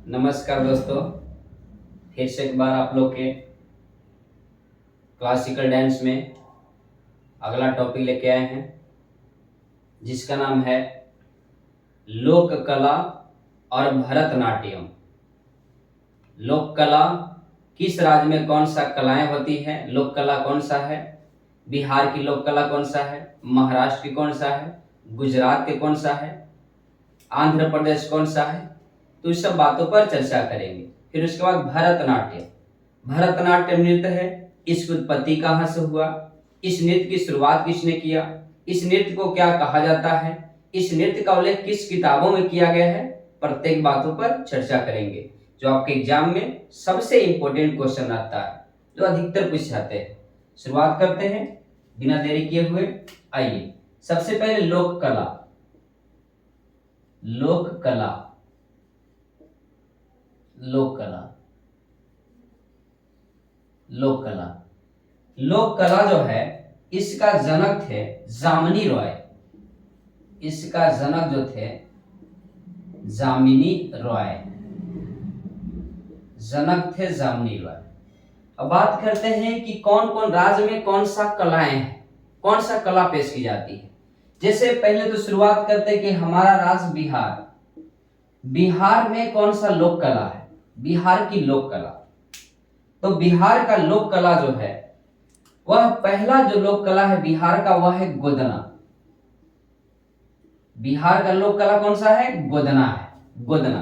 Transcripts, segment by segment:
नमस्कार दोस्तों, फिर से एक बार आप लोग के क्लासिकल डांस में अगला टॉपिक लेके आए हैं जिसका नाम है लोक कला और भरतनाट्यम। लोक कला किस राज्य में कौन सा कलाएं होती है, लोक कला कौन सा है, बिहार की लोक कला कौन सा है, महाराष्ट्र की कौन सा है, गुजरात के कौन सा है, आंध्र प्रदेश कौन सा है, तो इस सब बातों पर चर्चा करेंगे। फिर उसके बाद भरतनाट्यम। भरतनाट्यम नृत्य है, इसकी उत्पत्ति कहाँ से हुआ, इस नृत्य की शुरुआत किसने किया, इस नृत्य को क्या कहा जाता है, इस नृत्य का उल्लेख किस किताबों में किया गया है, प्रत्येक बातों पर चर्चा करेंगे जो आपके एग्जाम में सबसे इंपॉर्टेंट क्वेश्चन आता है, जो अधिकतर पूछ जाते हैं। शुरुआत करते हैं बिना देरी किए हुए। आइए सबसे पहले लोक कला। लोक कला, लोक कला, लोक कला, लोक कला जो है इसका जनक थे जामिनी रॉय। इसका जनक जो थे जामिनी रॉय, जनक थे जामिनी रॉय। अब बात करते हैं कि कौन कौन राज्य में कौन सा कलाएं हैं, कौन सा कला पेश की जाती है। जैसे पहले तो शुरुआत करते हैं कि हमारा राज्य बिहार, बिहार में कौन सा लोक कला है, बिहार की लोक कला। तो बिहार का लोक कला जो है वह पहला जो लोक कला है बिहार का वह है गोदना। बिहार का लोक कला कौन सा है, गोदना है। गोदना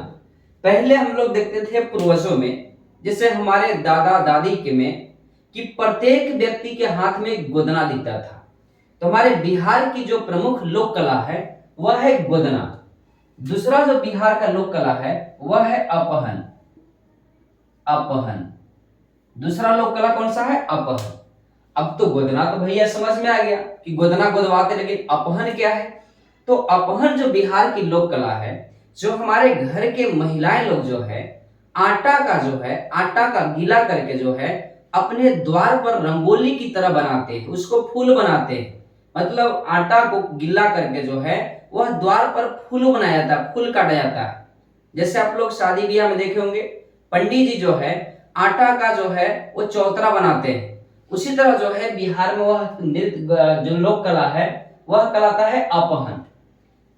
पहले हम लोग देखते थे पूर्वजों में, जैसे हमारे दादा दादी के में, कि प्रत्येक व्यक्ति के हाथ में गोदना दिखता था। तो हमारे बिहार की जो प्रमुख लोक कला है वह है गोदना। दूसरा जो बिहार का लोक कला है वह है अपहन। अपहन दूसरा लोक कला कौन सा है, अपहन। अब तो गोदना तो भैया समझ में आ गया कि गोदना गोदवाते, लेकिन अपहन क्या है। तो अपहन जो बिहार की लोक कला है, जो हमारे घर के महिलाएं लोग जो है आटा का जो है, आटा का गीला करके जो है अपने द्वार पर रंगोली की तरह बनाते हैं, उसको फूल बनाते हैं। मतलब आटा को गीला करके जो है वह द्वार पर फूल बनाया जाता है, फूल काटा जाता है। जैसे आप लोग शादी ब्याह में देखे होंगे पंडित जी जो है आटा का जो है वो चौतरा बनाते हैं। उसी तरह जो है बिहार में वह नृत्य जो लोक कला है वह कहलाता है अपहन।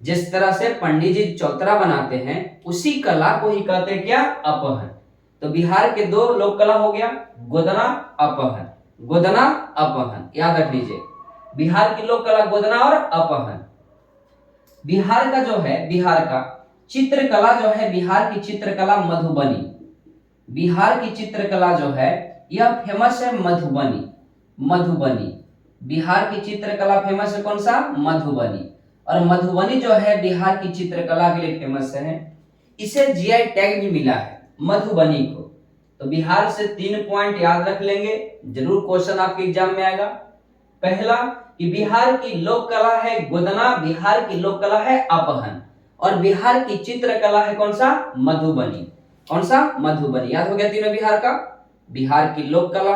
जिस तरह से पंडित जी चौतरा बनाते हैं उसी कला को ही कहते हैं क्या, अपहन। तो बिहार के दो लोक कला हो गया, गोदना अपहन। गोदना अपहन याद रख लीजिए, बिहार की लोक कला गोदना और अपहन। बिहार का जो है, बिहार का चित्रकला जो है, बिहार की चित्रकला मधुबनी। बिहार की चित्रकला जो है यह फेमस है मधुबनी। मधुबनी बिहार की चित्रकला फेमस है कौन सा, मधुबनी। और मधुबनी जो है बिहार की चित्रकला के लिए फेमस है। इसे जीआई टैग भी मिला है मधुबनी को। तो बिहार से 3 पॉइंट याद रख लेंगे, जरूर क्वेश्चन आपके एग्जाम में आएगा। पहला कि बिहार की लोक कला है गोदना, बिहार की लोक कला है अपहन, और बिहार की चित्रकला है कौन सा, मधुबनी। कौन सा, मधुबनी। याद हो गया तीनों बिहार का। बिहार की लोक कला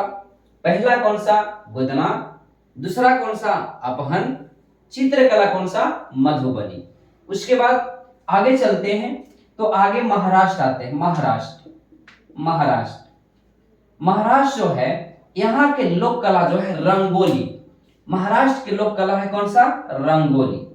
पहला कौन सा, गोदना, दूसरा कौन सा, अपहन, चित्रकला कौन सा, मधुबनी। उसके बाद आगे चलते हैं तो आगे महाराष्ट्र आते हैं। महाराष्ट्र, महाराष्ट्र, महाराष्ट्र जो है यहाँ के लोक कला जो है रंगोली। महाराष्ट्र की लोक कला है कौन सा, रंगोली।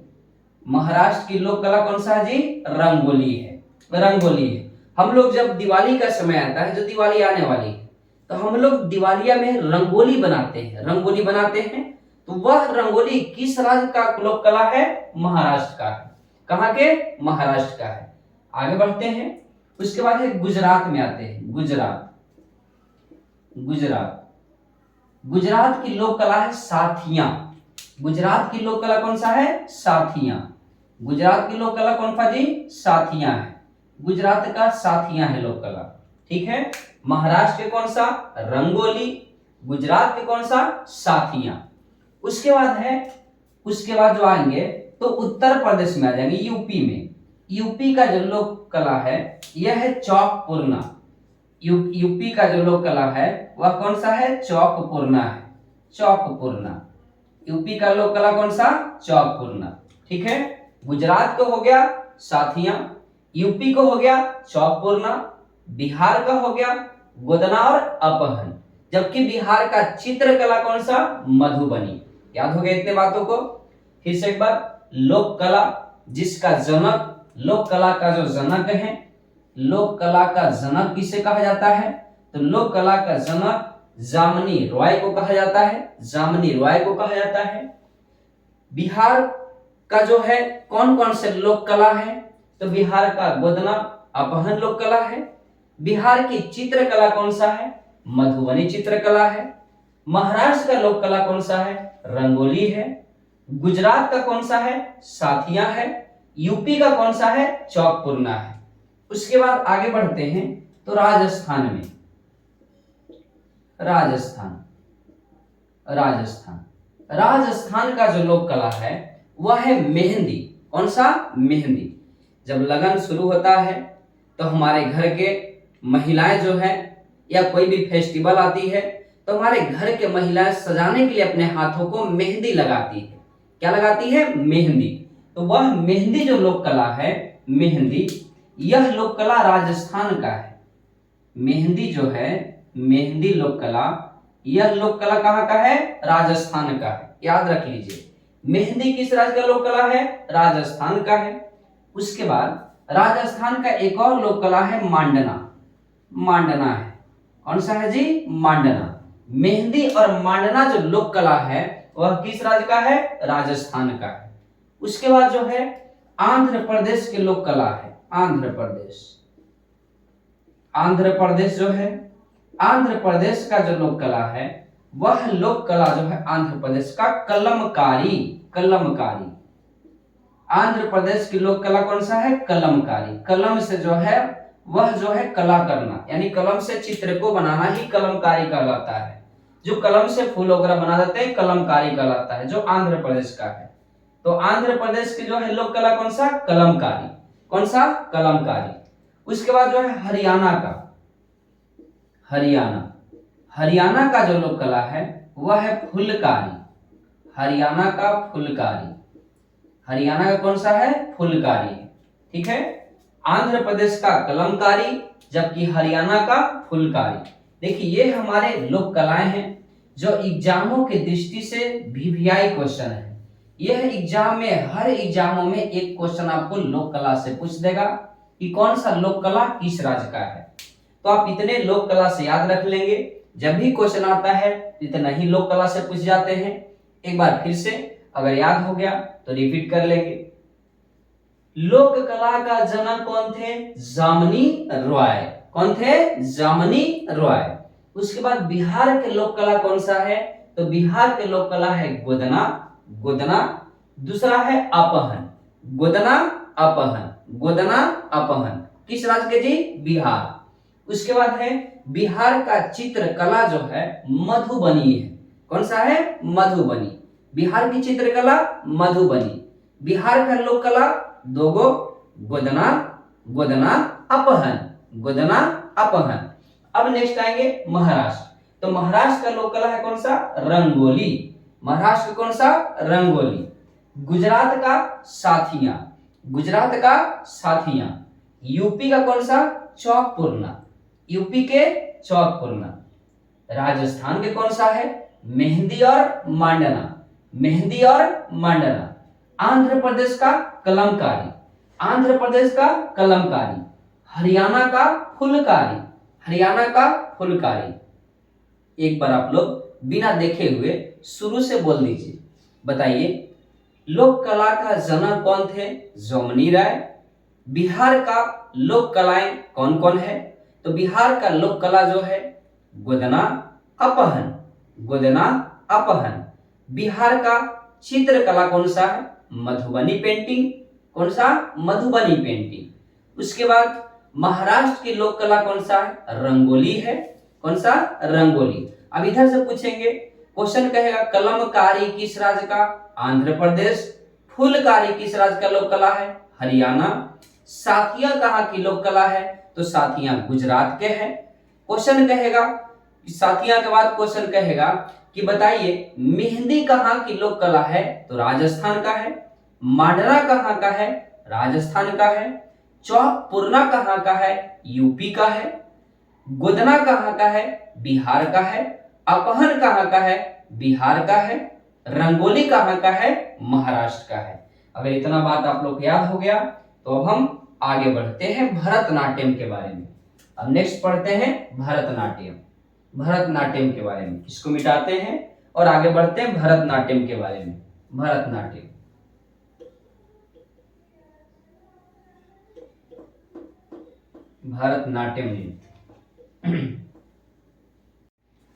महाराष्ट्र की लोक कला कौन सा है जी, रंगोली है। रंगोली है। हम लोग जब दिवाली का समय आता है, जो दिवाली आने वाली है, तो हम लोग दिवालिया में रंगोली बनाते हैं, रंगोली बनाते हैं। तो वह रंगोली किस राज्य का लोक कला है, महाराष्ट्र का है। कहाँ के, महाराष्ट्र का है। आगे बढ़ते हैं। उसके बाद है गुजरात में आते हैं। गुजरात, गुजरात, गुजरात की लोक कला है साथियां। गुजरात की लोक कला कौन सा है, साथियां। गुजरात की लोक कला कौन सा जी, साथियां है। गुजरात का साथियां है लोक कला, ठीक है। महाराष्ट्र के कौन सा, रंगोली, गुजरात के कौन सा, साथियां। उसके बाद है, उसके बाद जो आएंगे तो उत्तर प्रदेश में आ जाएंगे, यूपी में। यूपी का जो लोक कला है यह है चौकपूर्णा। यूपी का जो लोक कला है वह कौन सा है, चौकपूर्णा है। चौकपूर्णा यूपी का लोक कला कौन सा, चौकपूर्णा, ठीक है। गुजरात को हो गया साथियां, यूपी को हो गया चौकपूर्णा, बिहार का हो गया गोदना और अपहन, जबकि बिहार का चित्रकला कौन सा, मधुबनी। याद हो गया इतने बातों को। फिर से एक बार, लोक कला जिसका जनक, लोक कला का जो जनक है, लोक कला का जनक किसे कहा जाता है, तो लोक कला का जनक जामनी रॉय को कहा जाता है, जामनी रॉय को कहा जाता है। बिहार का जो है कौन कौन से लोक कला है, तो बिहार का गोदना अपहन लोक कला है। बिहार की चित्रकला कौन सा है, मधुबनी चित्रकला है। महाराष्ट्र का लोक कला कौन सा है, रंगोली है। गुजरात का कौन सा है, साथिया है। यूपी का कौन सा है, चौकपुरना है। उसके बाद आगे बढ़ते हैं तो राजस्थान में, राजस्थान राजस्थान राजस्थान का जो लोक कला है वह है मेहंदी। कौन सा, मेहंदी। जब लगन शुरू होता है तो हमारे घर के महिलाएं जो है, या कोई भी फेस्टिवल आती है तो हमारे घर के महिलाएं सजाने के लिए अपने हाथों को मेहंदी लगाती है। क्या लगाती है, मेहंदी। तो वह मेहंदी जो लोक कला है, मेहंदी, यह लोक कला राजस्थान का है। मेहंदी जो है, मेहंदी लोक कला, यह लोक कला कहाँ का है, राजस्थान का है। याद रख लीजिए, मेहंदी किस राज्य का लोक कला है, राजस्थान का है। उसके बाद राजस्थान का एक और लोक कला है मांडना, मांडना है। कौन सा है जी, मांडना। मेहंदी और मांडना जो लोक कला है वह किस राज्य का है, राजस्थान का है। उसके बाद जो है आंध्र प्रदेश के लोक कला है, आंध्र प्रदेश, आंध्र प्रदेश जो है, आंध्र प्रदेश का जो लोक कला है वह लोक कला जो है आंध्र प्रदेश का कलमकारी, कलमकारी। आंध्र प्रदेश की लोक कला कौन सा है, कलमकारी। कलम से जो है वह जो है कला करना, यानी कलम से चित्र को बनाना ही कलमकारी कहलाता है। जो कलम से फूल वगैरह बना देते हैं कलमकारी कहलाता है, जो आंध्र प्रदेश का है। तो आंध्र प्रदेश की जो है लोक कला कौन सा, कलमकारी। कौन सा, कलमकारी। उसके बाद जो है हरियाणा का, हरियाणा, हरियाणा का जो लोक कला है वह है फुलकारी। हरियाणा का फुलकारी, हरियाणा का कौन सा है, फुलकारी। ठीक है, आंध्र प्रदेश का कलमकारी, जबकि हरियाणा का फुलकारी। देखिए ये हमारे लोक कलाएं हैं जो एग्जामों के दृष्टि से वीवीआई क्वेश्चन है। यह एग्जाम में, हर एग्जामों में एक क्वेश्चन आपको लोक कला से पूछ देगा कि कौन सा लोक कला किस राज्य का है। तो आप इतने लोक कला से याद रख लेंगे, जब भी क्वेश्चन आता है इतना ही लोक कला से पूछ जाते हैं। एक बार फिर से अगर याद हो गया तो रिपीट कर लेंगे। लोक कला का जनक कौन थे, जामनी रॉय। कौन थे, जामनी रॉय। उसके बाद बिहार के लोक कला कौन सा है, तो बिहार के लोक कला है गोदना, गोदना। दूसरा है अपहन, गोदना अपहन, गोदना अपहन। किस राज्य के जी, बिहार। उसके बाद है बिहार का चित्रकला जो है मधुबनी है। कौन सा है, मधुबनी। बिहार की चित्रकला मधुबनी। बिहार का लोक कला दो गो, गोदना, गोदना अपहन, गोदना अपहन। अब नेक्स्ट आएंगे महाराष्ट्र। तो महाराष्ट्र का लोक कला है कौन सा, रंगोली। महाराष्ट्र कौन सा, रंगोली। गुजरात का साथिया, गुजरात का साथिया। यूपी का कौन सा, चौकपुरना, यूपी के चौकपुरना। राजस्थान के कौन सा है, मेहंदी और मांडना, मेहंदी और मांडना। आंध्र प्रदेश का कलमकारी, आंध्र प्रदेश का कलमकारी। हरियाणा का फुलकारी, हरियाणा का फुलकारी। एक बार आप लोग बिना देखे हुए शुरू से बोल दीजिए। बताइए, लोक कला का जनक कौन थे, जामनी राय। बिहार का लोक कलाएं कौन कौन है, तो बिहार का लोक कला जो है गोदना अपहन, गोदना अपहन। बिहार का चित्रकला कौन सा है, मधुबनी पेंटिंग। कौन सा, मधुबनी पेंटिंग। उसके बाद महाराष्ट्र की लोक कला कौन सा है, रंगोली है। कौन सा, रंगोली। अब इधर से पूछेंगे, क्वेश्चन कहेगा कलमकारी किस राज्य का, आंध्र प्रदेश। फुलकारी किस राज्य का लोक कला है, हरियाणा। साथिया कहाँ की लोक कला है, तो साथिया गुजरात के हैं। क्वेश्चन कहेगा, साथिया के बाद क्वेश्चन कहेगा कि बताइए मेहंदी कहाँ की लोक कला है, तो राजस्थान का है। मांडना कहाँ का है, राजस्थान का है। चौक कहाँ का है? यूपी का है। गोदना कहाँ का है? बिहार का है। अपहर कहाँ का है? बिहार का है। रंगोली कहाँ का है? महाराष्ट्र का है। अगर इतना बात आप लोग को याद हो गया तो अब हम आगे बढ़ते हैं भरतनाट्यम के बारे में। अब नेक्स्ट पढ़ते हैं भरतनाट्यम। भरतनाट्यम के बारे में इसको मिटाते हैं और आगे बढ़ते हैं भरतनाट्यम के बारे में। भरतनाट्यम, भरतनाट्यम नृत्य।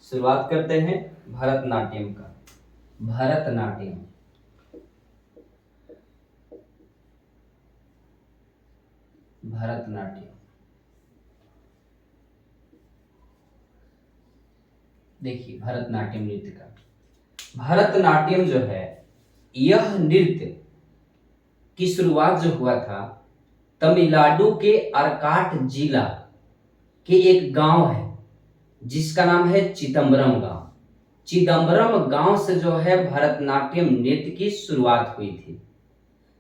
शुरुआत करते हैं भरतनाट्यम का। भरतनाट्यम, भरतनाट्यम देखिए भरतनाट्यम नृत्य का। भरतनाट्यम जो है यह नृत्य की शुरुआत जो हुआ था तमिलनाडु के अर्काट जिला के एक गांव है जिसका नाम है चिदम्बरम गांव। चिदम्बरम गांव से जो है भरतनाट्यम नृत्य की शुरुआत हुई थी।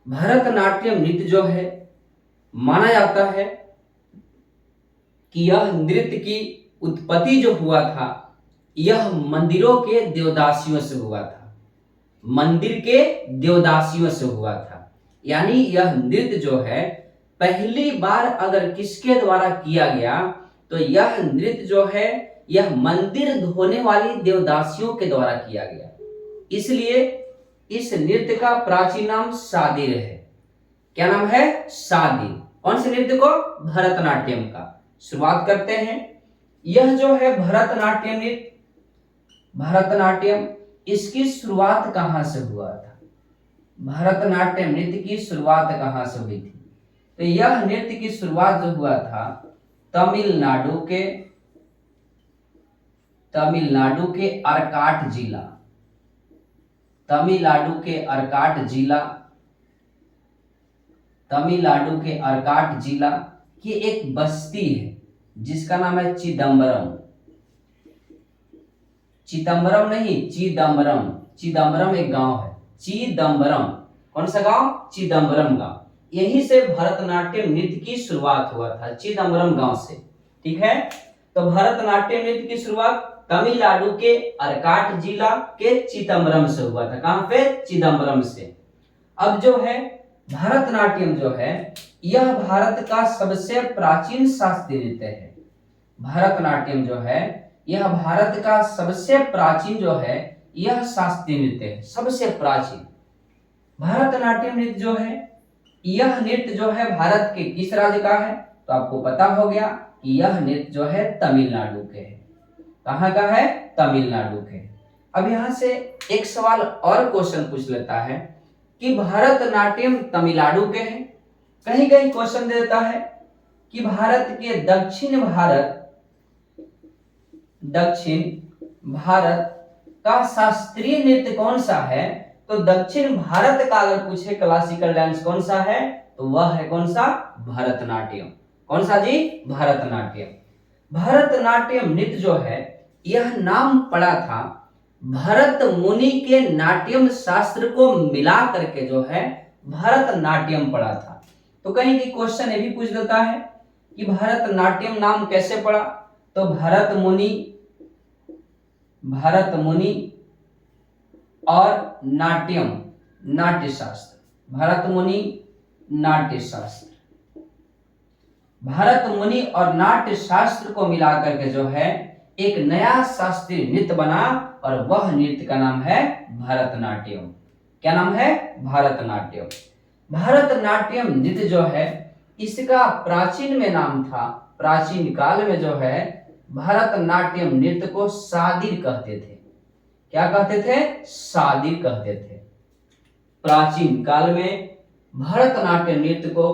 भरतनाट्यम नृत्य जो है माना जाता है कि यह नृत्य की उत्पत्ति जो हुआ था यह मंदिरों के देवदासियों से हुआ था। मंदिर के देवदासियों से हुआ था। यानी यह नृत्य जो है पहली बार अगर किसके द्वारा किया गया तो यह नृत्य जो है यह मंदिर धोने वाली देवदासियों के द्वारा किया गया। इसलिए इस नृत्य का प्राचीन नाम सादिर है। क्या नाम है? सादिर। कौन से नृत्य को? भरतनाट्यम का। शुरुआत करते हैं। यह जो है भरतनाट्यम नृत्य, भरतनाट्यम इसकी शुरुआत कहां से हुआ था? भरतनाट्यम नृत्य की शुरुआत कहां से हुई थी? तो यह नृत्य की शुरुआत जो हुआ था तमिलनाडु के अर्काट जिला, तमिलनाडु के अर्काट जिला की एक बस्ती है जिसका नाम है चिदम्बरम। चिदम्बरम नहीं, चिदम्बरम। चिदम्बरम एक गांव है। चिदम्बरम, कौन सा गांव? चिदम्बरम गांव। यहीं से भरतनाट्यम नृत्य की शुरुआत हुआ था, चिदम्बरम गांव से। ठीक है, तो भरतनाट्यम नृत्य की शुरुआत तमिलनाडु के अर्काट जिला के चिदम्बरम से हुआ था। कहां पे? चिदम्बरम से। अब जो है भरतनाट्यम जो है यह भारत का सबसे प्राचीन शास्त्रीय नृत्य है। भरतनाट्यम जो है यह भारत का सबसे प्राचीन जो है यह शास्त्रीय नृत्य है, सबसे प्राचीन। भरतनाट्यम नृत्य जो है यह नृत्य जो है भारत के किस राज्य का है? तो आपको पता हो गया कि यह नृत्य जो है तमिलनाडु के है। कहां का है? तमिलनाडु के। अब यहां से एक सवाल और क्वेश्चन पूछ लेता है कि भरतनाट्यम तमिलनाडु के हैं। कहीं कहीं क्वेश्चन देता है कि भारत के दक्षिण भारत का शास्त्रीय नृत्य कौन सा है? तो दक्षिण भारत का अगर पूछे क्लासिकल डांस कौन सा है तो वह है कौन सा? भरतनाट्यम। कौन सा जी? भरतनाट्यम। भरतनाट्यम नृत्य जो है यह नाम पड़ा था भरत मुनि के नाट्यम शास्त्र को मिला करके जो है भरतनाट्यम पड़ा था। तो कहीं भी क्वेश्चन ये भी पूछ देता है कि भरतनाट्यम नाम कैसे पड़ा? तो भरत मुनि और नाट्यम, नाट्य शास्त्र। भरत मुनि नाट्य शास्त्र, भरत मुनि और नाट्य शास्त्र को मिलाकर के जो है एक नया शास्त्रीय नृत्य बना और वह नृत्य का नाम है भरतनाट्यम। क्या नाम है? भरतनाट्यम। भरतनाट्यम नृत्य जो है इसका प्राचीन में नाम था, प्राचीन काल में जो है भरतनाट्यम नृत्य को सादिर कहते थे। क्या कहते थे? सादिर कहते थे। प्राचीन काल में भरतनाट्यम नृत्य को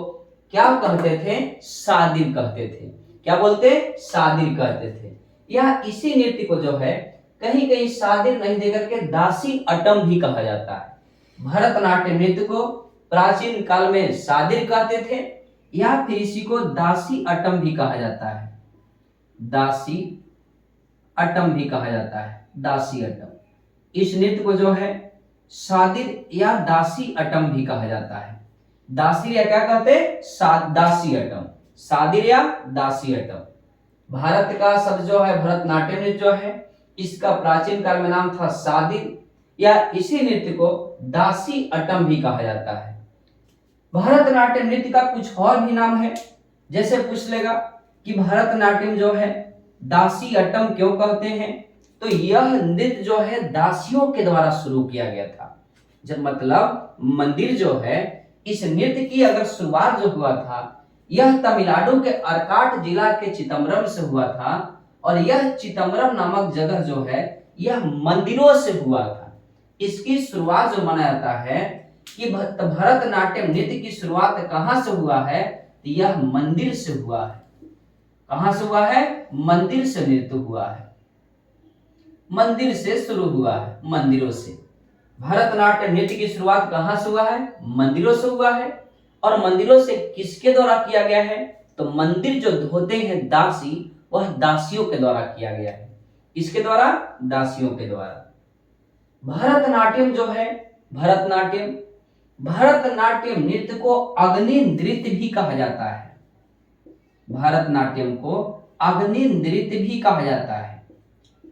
क्या कहते थे? सादिर कहते थे। क्या बोलते? सादिर कहते थे। यह इसी नृत्य को जो है कहीं कहीं सादिर नहीं देकर के दासी अटम भी कहा जाता है। भरतनाट्यम नृत्य को प्राचीन काल में सादिर कहते थे या फिर इसी को दासी अटम भी कहा जाता है। दासी अटम भी कहा जाता है, दासी अटम। इस नृत्य को जो है सादिर या दासी अटम भी कहा जाता है। दासी या क्या कहते हैं, दासियटम, सादिर या दासियटम। भारत का सब जो है भरतनाट्यम नृत्य जो है, इसका प्राचीन काल में नाम था सादिर, या इसी नृत्य को दासी अटम भी कहा जाता है। भरतनाट्यम नृत्य का कुछ और भी नाम है, जैसे पूछ लेगा कि भरतनाट्यम जो है दासी अटम क्यों कहते हैं, तो यह नृत्य जो है दासियों के द्वारा शुरू किया गया था। जब मतलब मंदिर जो है, इस नृत्य की अगर शुरुआत जो हुआ था, यह तमिलनाडु के अर्काट जिला के चिदम्बरम से हुआ था, और यह चिदम्बरम नामक जगह जो है यह मंदिरों से हुआ था। इसकी शुरुआत जो माना जाता है कि भरतनाट्यम नृत्य की शुरुआत कहां से हुआ है, तो यह मंदिर से हुआ है। कहां से हुआ है, मंदिर से नृत्य हुआ है, मंदिर से शुरू हुआ है, मंदिरों से। भरतनाट्यम नृत्य की शुरुआत कहां से हुआ है, मंदिरों से हुआ है। और मंदिरों से किसके द्वारा किया गया है, तो मंदिर जो धोते हैं दासी, वह दासियों के द्वारा किया गया है। किसके द्वारा, दासियों के द्वारा। भरतनाट्यम जो है, भरतनाट्यम भरतनाट्यम नृत्य को अग्नि नृत्य भी कहा जाता है। भरतनाट्यम को अग्नि नृत्य भी कहा जाता है।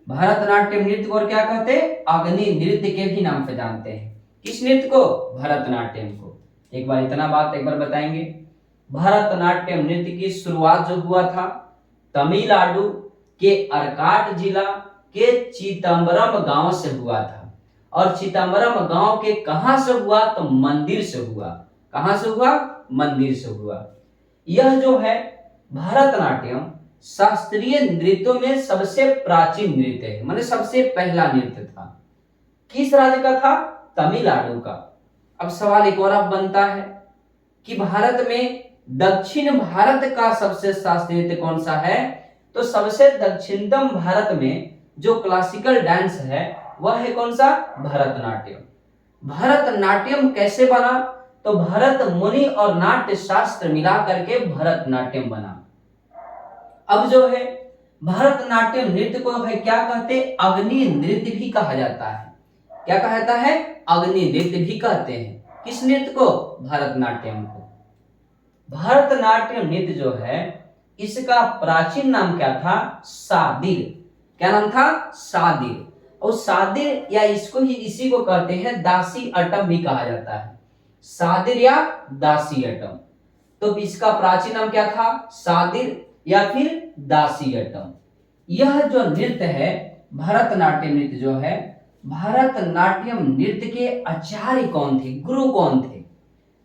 भरतनाट्यम नृत्य को और क्या कहते हैं, अग्नि नृत्य के भी नाम से जानते हैं। किस नृत्य को, भरतनाट्यम को। एक बार इतना बात एक बार बताएंगे। भरतनाट्यम नृत्य की शुरुआत जो हुआ था तमिलनाडु के अर्काट जिला के चिदम्बरम गांव से हुआ था। और चिदम्बरम गांव के कहां से हुआ, तो मंदिर से हुआ। कहां से हुआ, मंदिर से हुआ। यह जो है भरतनाट्यम शास्त्रीय नृत्यों में सबसे प्राचीन नृत्य है, माने सबसे पहला नृत्य था। किस राज्य का था, तमिलनाडु का। अब सवाल एक और अब बनता है कि भारत में दक्षिण भारत का सबसे शास्त्रीय नृत्य कौन सा है, तो सबसे दक्षिणतम भारत में जो क्लासिकल डांस है वह है कौन सा, भरतनाट्यम। भरतनाट्यम कैसे बना, तो भरत मुनि और नाट्य शास्त्र मिला करके भरतनाट्यम बना। अब जो है भरतनाट्यम नृत्य को है क्या कहते, अग्नि नृत्य भी कहा जाता है। क्या कहा जाता है, अग्नि नृत्य भी कहते हैं। किस नृत्य को, भरतनाट्यम को। भरतनाट्यम नृत्य जो है इसका प्राचीन नाम क्या था, सादिर। क्या नाम था, सादिर। और सादिर या इसको ही इसी को कहते हैं दासी अटम भी कहा जाता है। सादिर या दासी अटम। तो इसका प्राचीन नाम क्या था, सादिर या फिर दासी अटम। यह जो नृत्य है भरतनाट्यम नृत्य जो है, भरतनाट्यम नृत्य के आचार्य कौन थे, गुरु कौन थे,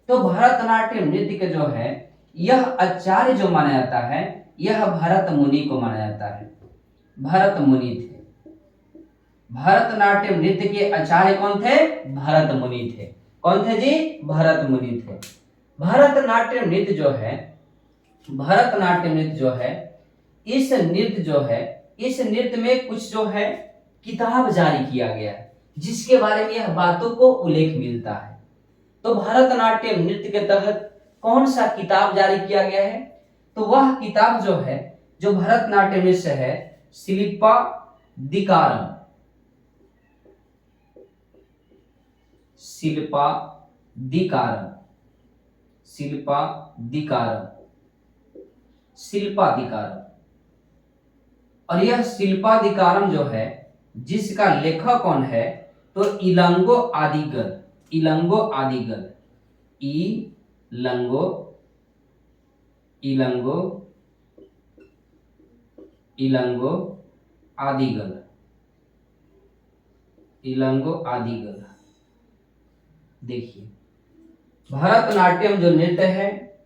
तो भरतनाट्यम नृत्य के जो है यह आचार्य जो माना जाता है, यह भरत मुनि को माना जाता है। भरत मुनि थे। भरतनाट्यम नृत्य के आचार्य कौन थे, भरत मुनि थे। कौन थे जी, भरत मुनि थे। भरतनाट्यम नृत्य जो है, भरतनाट्यम नृत्य जो है, इस नृत्य में कुछ जो है किताब जारी किया गया है, जिसके बारे में यह बातों को उल्लेख मिलता है। तो भरतनाट्यम नृत्य के तहत कौन सा किताब जारी किया गया है, तो वह किताब जो है, जो भरतनाट्यम नृत्य है, शिल्पाधिकारम। शिल्पाधिकारम, शिल्पाधिकारम, शिल्पाधिकारम। और यह शिल्पाधिकारम जो है, जिसका लेखक कौन है, तो इलंगो आदिगल। इलंगो आदिगल, इलंगो इलंगो इलंगो आदिगल, इलंगो आदिगल। देखिए भरतनाट्यम जो नृत्य है,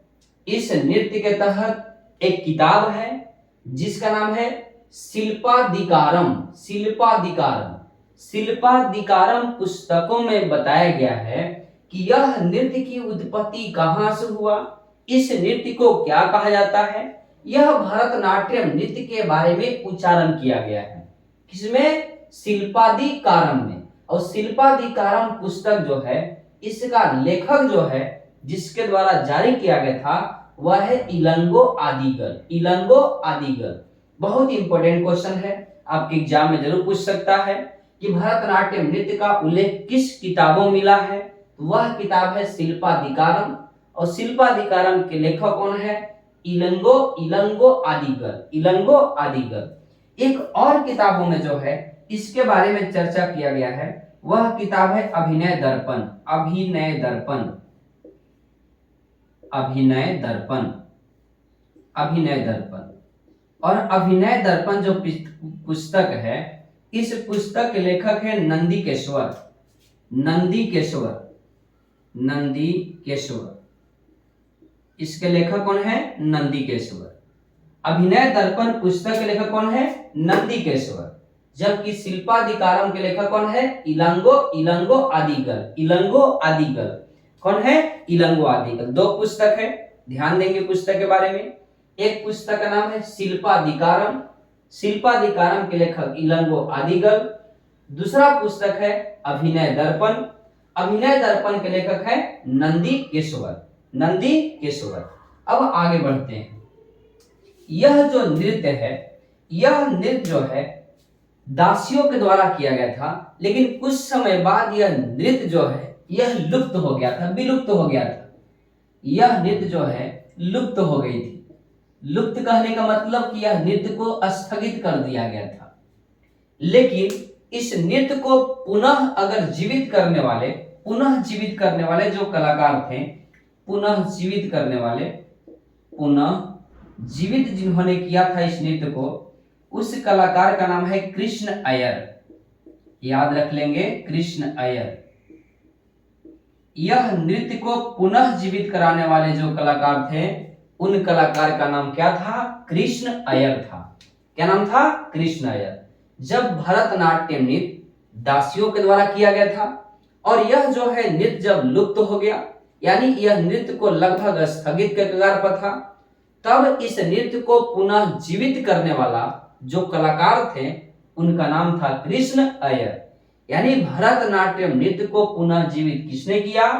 इस नृत्य के तहत एक किताब है जिसका नाम है शिल्पाधिकारम। शिल्पाधिकारम, शिल्पाधिकारम पुस्तकों में बताया गया है कि यह नृत्य की उत्पत्ति कहां से हुआ, इस नृत्य को क्या कहा जाता है, यह भरतनाट्यम नृत्य के बारे में उच्चारण किया गया है। किसमें, शिल्पाधिकारम में। और शिल्पाधिकारम पुस्तक जो है, इसका लेखक जो है, जिसके द्वारा जारी किया गया था, वह है इलंगो आदिगल। इलंगो आदिगल बहुत इंपॉर्टेंट क्वेश्चन है, आपके एग्जाम में जरूर पूछ सकता है कि भरतनाट्यम नृत्य का उल्लेख किस किताबों मिला है, तो वह किताब है शिल्पाधिकारम। और शिल्पाधिकारम के लेखक कौन है? इलंगो इलंगो आदिगर, इलंगो आदिगर। एक और किताबों में जो है इसके बारे में चर्चा किया गया है, वह किताब है अभिनय दर्पण, अभिनय दर्पण, अभिनय दर्पण, अभिनय दर्पण। और अभिनय दर्पण जो पुस्तक है, इस पुस्तक के लेखक है नंदीकेश्वर, नंदीकेश्वर, नंदीकेश्वर। इसके लेखक कौन है? नंदीकेश्वर। अभिनय दर्पण पुस्तक के लेखक कौन है? नंदीकेश्वर। जबकि शिल्पाधिकारम के लेखक कौन है? इलंगो इलंगो आदिगर, इलंगो आदिगर। कौन है? इलंगो आदिगर। दो पुस्तक है, ध्यान देंगे पुस्तक के बारे में। एक पुस्तक का नाम है शिल्पाधिकारम, शिल्पाधिकारम के लेखक इलंगो आदिगर। दूसरा पुस्तक है अभिनय दर्पण, अभिनय दर्पण के लेखक है नंदीकेश्वर, नंदीकेश्वर। अब आगे बढ़ते हैं। यह जो नृत्य है, यह नृत्य जो है दासियों के द्वारा किया गया था, लेकिन कुछ समय बाद यह नृत्य जो है यह लुप्त हो गया था, विलुप्त हो गया था। यह नृत्य जो है लुप्त हो गई थी। लुप्त कहने का मतलब कि यह नृत्य को स्थगित कर दिया गया था। लेकिन इस नृत्य को पुनः अगर जीवित करने वाले, पुनः जीवित करने वाले जो कलाकार थे, पुनः जीवित करने वाले, पुनः जीवित जिन्होंने किया था इस नृत्य को, उस कलाकार का नाम है कृष्ण अय्यर। याद रख लेंगे, कृष्ण अय्यर। यह नृत्य को पुनः जीवित कराने वाले जो कलाकार थे, उन कलाकार का नाम क्या था? कृष्ण अय्यर था। क्या नाम था? कृष्ण अय्यर। जब भरतनाट्यम नृत्य दासियों के द्वारा किया गया था और यह जो है नृत्य जब लुप्त हो गया, यानी यह नृत्य को लगभग स्थगित के कगार पर था, तब इस नृत्य को पुनः जीवित करने वाला जो कलाकार थे, उनका नाम था कृष्ण अय्यर। यानी भरतनाट्यम नृत्य को पुनः जीवित किसने किया?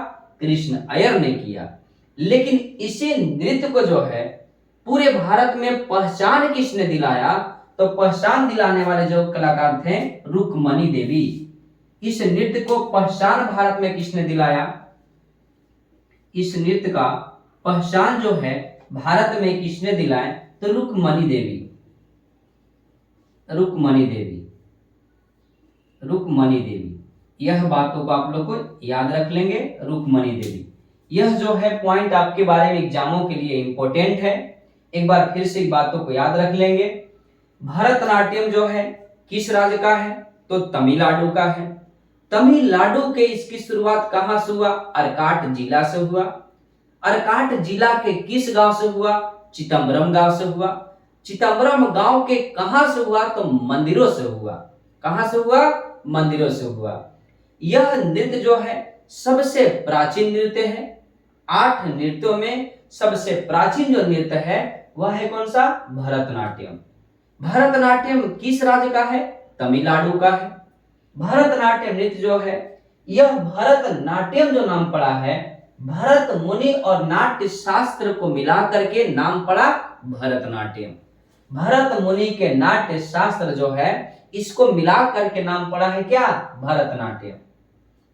कृष्ण अय्यर ने किया। लेकिन इसी नृत्य को जो है पूरे भारत में पहचान किसने दिलाया? तो पहचान दिलाने वाले जो कलाकार थे, रुक्मणी देवी। इस नृत्य को पहचान भारत में किसने दिलाया? इस नृत्य का पहचान जो है भारत में किसने दिलाए? तो रुक्मणी देवी, रुक्मणी देवी, रुक्मणी देवी। यह बातों को आप लोग को याद रख लेंगे, रुक्मणी देवी। यह जो है पॉइंट आपके बारे में एग्जामों के लिए इंपॉर्टेंट है। एक बार फिर से बातों को याद रख लेंगे। भरतनाट्यम जो है किस राज्य का है? तो तमिलनाडु का है। तमिलनाडु के इसकी शुरुआत कहां से हुआ? अर्काट जिला से हुआ। अर्काट जिला के किस गांव से हुआ? चिदम्बरम गांव से हुआ। चिदम्बरम गांव के कहां से हुआ? तो मंदिरों से हुआ। कहां से हुआ? मंदिरों से हुआ। यह नृत्य जो है सबसे प्राचीन नृत्य है। 8 नृत्यों में सबसे प्राचीन जो नृत्य है वह है कौन सा? भरतनाट्यम। भरतनाट्यम किस राज्य का है? तमिलनाडु का है। भरतनाट्यम नृत्य जो है, यह भरतनाट्यम जो नाम पड़ा है, भरत मुनि और नाट्य शास्त्र को मिला करके नाम पड़ा भरतनाट्यम। भरत मुनि के नाट्य शास्त्र जो है इसको मिला करके नाम पड़ा है क्या? भरतनाट्यम।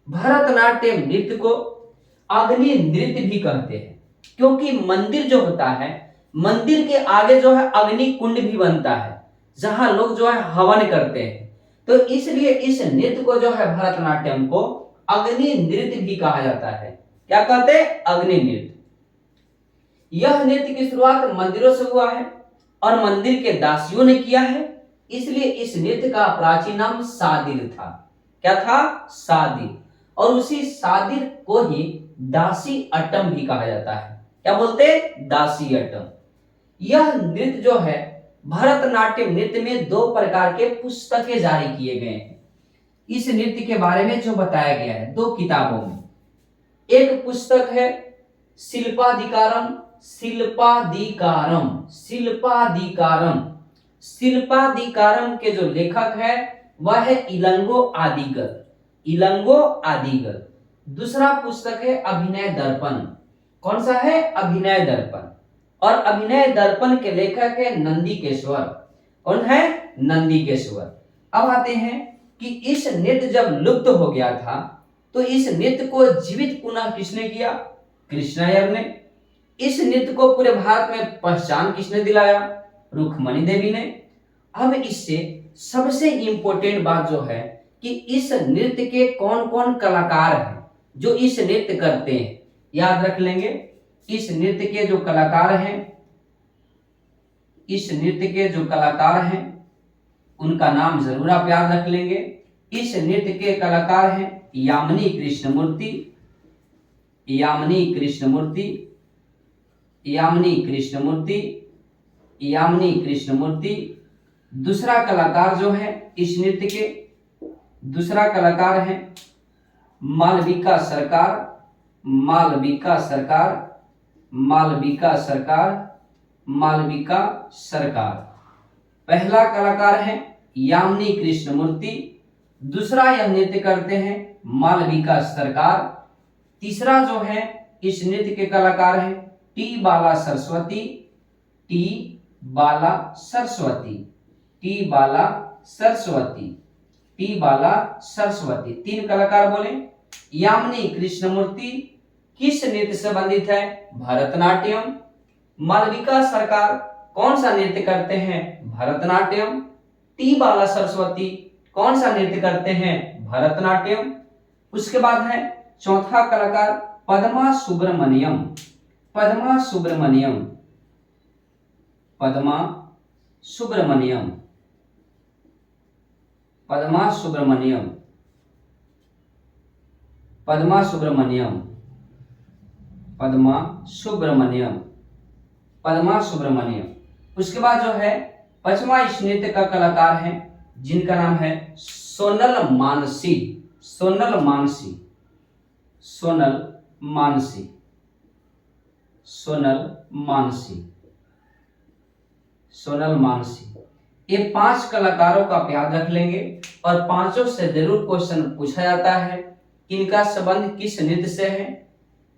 भरतनाट्यम नृत्य को अग्नि नृत्य भी कहते हैं, क्योंकि मंदिर जो होता है, मंदिर के आगे जो है अग्नि कुंड भी बनता है, जहां लोग जो है हवन करते हैं। तो इसलिए इस नृत्य को जो है भरतनाट्यम को अग्नि नृत्य भी कहा जाता है। क्या कहते हैं? अग्नि नृत्य। यह नृत्य की शुरुआत मंदिरों से हुआ है और मंदिर के दासियों ने किया है, इसलिए इस नृत्य का प्राचीन नाम सादिर था। क्या था? सादिर। और उसी सादिर को ही दासी अट्टम भी कहा जाता है। क्या बोलते हैं? दासी अट्टम। यह नृत्य जो है भरतनाट्यम नृत्य में 2 प्रकार के पुस्तकें जारी किए गए हैं। इस नृत्य के बारे में जो बताया गया है 2 किताबों में। एक पुस्तक है शिल्पाधिकारम, शिल्पाधिकारम, शिल्पाधिकारम। शिल्पाधिकारम के जो लेखक है वह है इलंगो आदिगर, इलंगो आदिगर। दूसरा पुस्तक है अभिनय दर्पण। कौन सा है? अभिनय दर्पण। और अभिनय दर्पण के लेखक है नंदीकेश्वर। कौन है? नंदीकेश्वर। अब आते हैं कि इस नृत्य जब लुप्त हो गया था, तो इस नृत्य को जीवित पुनः किसने किया? कृष्णा ने। इस नृत्य को पूरे भारत में पहचान किसने दिलाया? रुक्मणी देवी ने। अब इससे सबसे इंपॉर्टेंट बात जो है कि इस नृत्य के कौन कौन कलाकार हैं जो इस नृत्य करते हैं, याद रख लेंगे। इस नृत्य के जो कलाकार हैं, इस नृत्य के जो कलाकार हैं उनका नाम जरूर आप याद रख लेंगे। इस नृत्य के कलाकार हैं यामिनी कृष्णमूर्ति, यामिनी कृष्णमूर्ति, यामिनी कृष्णमूर्ति, यामिनी कृष्णमूर्ति। दूसरा कलाकार जो है इस नृत्य के, दूसरा कलाकार है मालविका सरकार, मालविका सरकार, मालविका सरकार, मालविका सरकार। पहला कलाकार है यामिनी कृष्णमूर्ति, दूसरा यह नृत्य करते हैं मालविका सरकार। तीसरा जो है इस नृत्य के कलाकार हैं टी बाला सरस्वती, टी बाला सरस्वती, टी बाला सरस्वती, टी बाला सरस्वती। तीन कलाकार बोले। यामिनी कृष्णमूर्ति किस नृत्य से संबंधित है? भरतनाट्यम। मालविका सरकार कौन सा नृत्य करते हैं? भरतनाट्यम। टी बाला सरस्वती कौन सा नृत्य करते हैं? भरतनाट्यम। उसके बाद है चौथा कलाकार पद्मा सुब्रमण्यम, पद्मा सुब्रमण्यम, पद्मा सुब्रमण्यम, पद्मा सुब्रमण्यम, पद्मा सुब्रमण्यम, पद्मा सुब्रमण्यम, पद्मा सुब्रमण्यम। उसके बाद जो है पांचवा इस नृत्य का कलाकार है जिनका नाम है सोनल मानसी, सोनल मानसी, सोनल मानसी, सोनल मानसी, सोनल मानसी। ये पांच कलाकारों का आप याद रख लेंगे और पांचों से जरूर क्वेश्चन पूछा जाता है कि इनका संबंध किस नृत्य से है।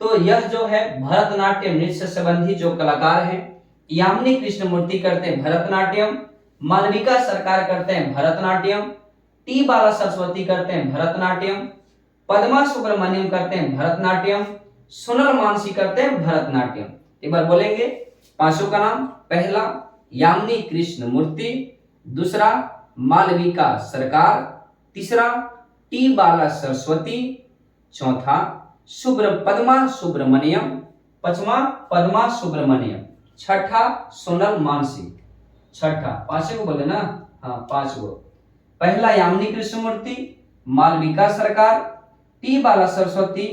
तो यह जो है भरतनाट्यम नृत्य से संबंधित जो कलाकार हैं, यामिनी कृष्णमूर्ति करते हैं भरतनाट्यम, मालविका सरकार करते हैं भरतनाट्यम, टी बाला सरस्वती करते हैं भरतनाट्यम, पद्मा सुब्रमण्यम करते हैं भरतनाट्यम, सोनल मानसी करते हैं भरतनाट्यम। एक बार बोलेंगे पांचों का नाम। पहला यामिनी कृष्णमूर्ति, दूसरा मालविका सरकार, तीसरा टी बाला सरस्वती, चौथा पद्मा सुब्रमण्यम, पांचवा पद्मा सुब्रमण्यम, छठा सोनल मानसी। छठा, पांचों को बोले ना, हाँ पांच को। पहला यामिनी कृष्णमूर्ति, मालविका सरकार, टी बाला सरस्वती,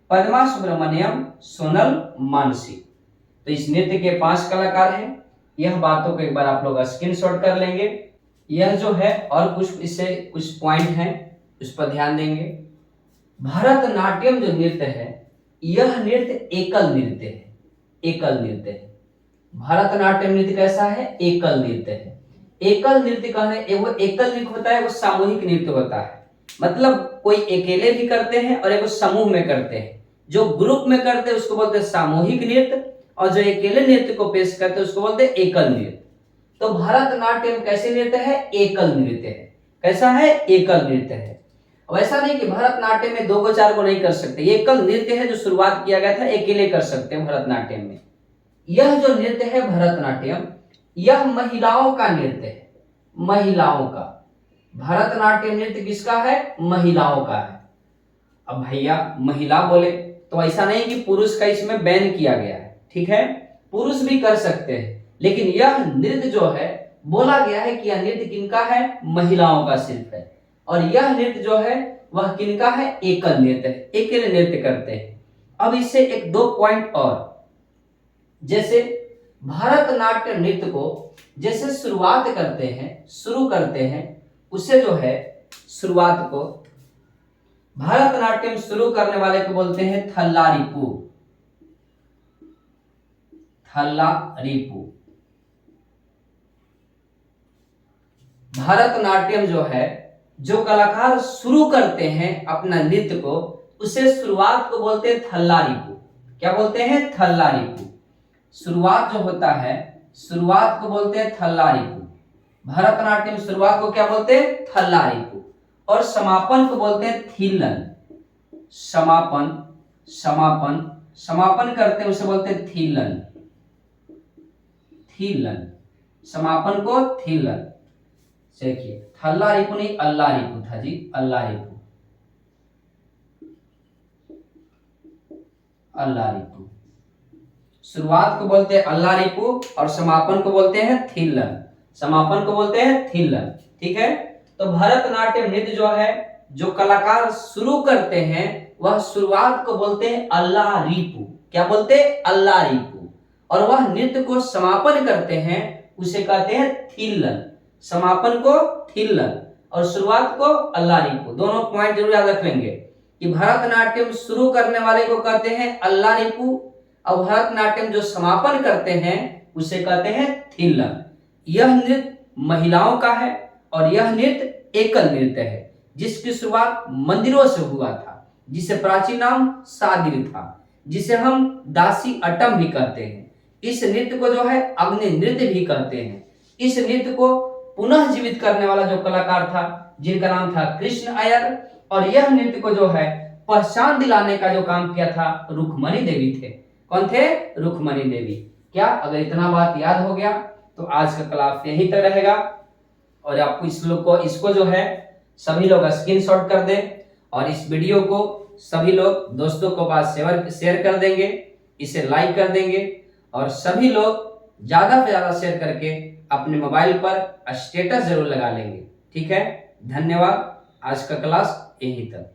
पद्मा सुब्रमण्यम, सोनल मानसी। तो इस नृत्य के पांच कलाकार हैं। यह बातों को एक बार आप लोग स्क्रीनशॉट कर लेंगे। यह जो है और कुछ इससे कुछ पॉइंट हैं उस पर ध्यान देंगे। भरतनाट्यम जो नृत्य है यह नृत्य एकल नृत्य है, एकल नृत्य है। भरतनाट्यम नृत्य कैसा है? एकल नृत्य है। एकल नृत्य कहने वो एकल नृत्य होता है, वो सामूहिक नृत्य होता है। मतलब कोई अकेले भी करते हैं और एक समूह में करते हैं। जो ग्रुप में करते हैं उसको बोलते हैं सामूहिक नृत्य और जो अकेले नृत्य को पेश करते हैं उसको बोलते हैं एकल नृत्य। तो भरतनाट्यम कैसे नृत्य है? एकल नृत्य है। कैसा है? एकल नृत्य है। अब ऐसा नहीं कि भरतनाट्यम में 2 को 4 को नहीं कर सकते, ये एकल नृत्य है जो शुरुआत किया गया था, अकेले कर सकते हैं भरतनाट्यम में। यह जो नृत्य है भरतनाट्यम, यह महिलाओं का नृत्य है, महिलाओं का। भरतनाट्यम नृत्य किसका है? महिलाओं का है। अब भैया महिला बोले तो ऐसा नहीं कि पुरुष का इसमें बैन किया गया है, ठीक है, पुरुष भी कर सकते हैं, लेकिन यह नृत्य जो है बोला गया है कि यह नृत्य किनका है? महिलाओं का सिर्फ है। और यह नृत्य जो है वह किनका है? एकल नृत्य है, अकेले नृत्य करते हैं। अब इससे एक दो पॉइंट और, जैसे भरतनाट्यम नृत्य को जैसे शुरुआत करते हैं, शुरू करते हैं, उसे जो है शुरुआत को भरतनाट्यम शुरू करने वाले को बोलते हैं थल्लारिपु, थल्लारिपु। भरतनाट्यम जो है, जो कलाकार शुरू करते हैं अपना नृत्य को, उसे शुरुआत को बोलते हैं थल्लारिपु। क्या बोलते हैं? थल्लारिपु। शुरुआत जो होता है, शुरुआत को बोलते हैं थल्लारिपु। भरतनाट्यम शुरुआत को क्या बोलते हैं? थल्लारिपु। और समापन को बोलते हैं थिल्लन। समापन, समापन समापन करते हैं उसे बोलते हैं थीलन। थीलन, समापन को थीलन। देखिए थल्ला रिपु नहीं अल्ला रिपु था जी, अल्ला रिपु, अल्ला रिपु। शुरुआत को बोलते हैं अल्ला रिपु और समापन को बोलते हैं थीलन। समापन को बोलते हैं थीलन। ठीक है, तो भरतनाट्यम नृत्य जो है, जो कलाकार शुरू करते हैं वह शुरुआत को बोलते हैं अल्ला रिपु। क्या बोलते हैं? अल्ला रिपु। और वह नृत्य को समापन करते हैं उसे कहते हैं थीलन। समापन को थीलन और शुरुआत को अल्ला रिपु। दोनों पॉइंट जरूर याद रख लेंगे कि भरतनाट्यम शुरू करने वाले को कहते हैं अल्ला रिपु और भरतनाट्यम जो समापन करते हैं उसे कहते हैं थीलन। यह नृत्य महिलाओं का है और यह नृत्य एकल नृत्य है जिसकी शुरुआत मंदिरों से हुआ था, जिसे प्राचीन नाम सादिर था, जिसे हम दासी अट्टम भी कहते हैं। इस नृत्य को जो है अग्नि नृत्य भी कहते हैं। इस नृत्य को पुनः जीवित करने वाला जो कलाकार था जिनका नाम था कृष्ण अय्यर, और यह नृत्य को जो है पहचान दिलाने का जो काम किया था रुक्मणी देवी थे। कौन थे? रुक्मणी देवी। क्या अगर इतना बात याद हो गया तो आज का क्लास यहीं तक रहेगा। और आपको इसको जो है सभी लोग स्क्रीनशॉट कर दें और इस वीडियो को सभी लोग दोस्तों को पास शेयर कर देंगे, इसे लाइक कर देंगे और सभी लोग ज्यादा से ज्यादा शेयर करके अपने मोबाइल पर स्टेटस जरूर लगा लेंगे। ठीक है, धन्यवाद। आज का क्लास यहीं तक।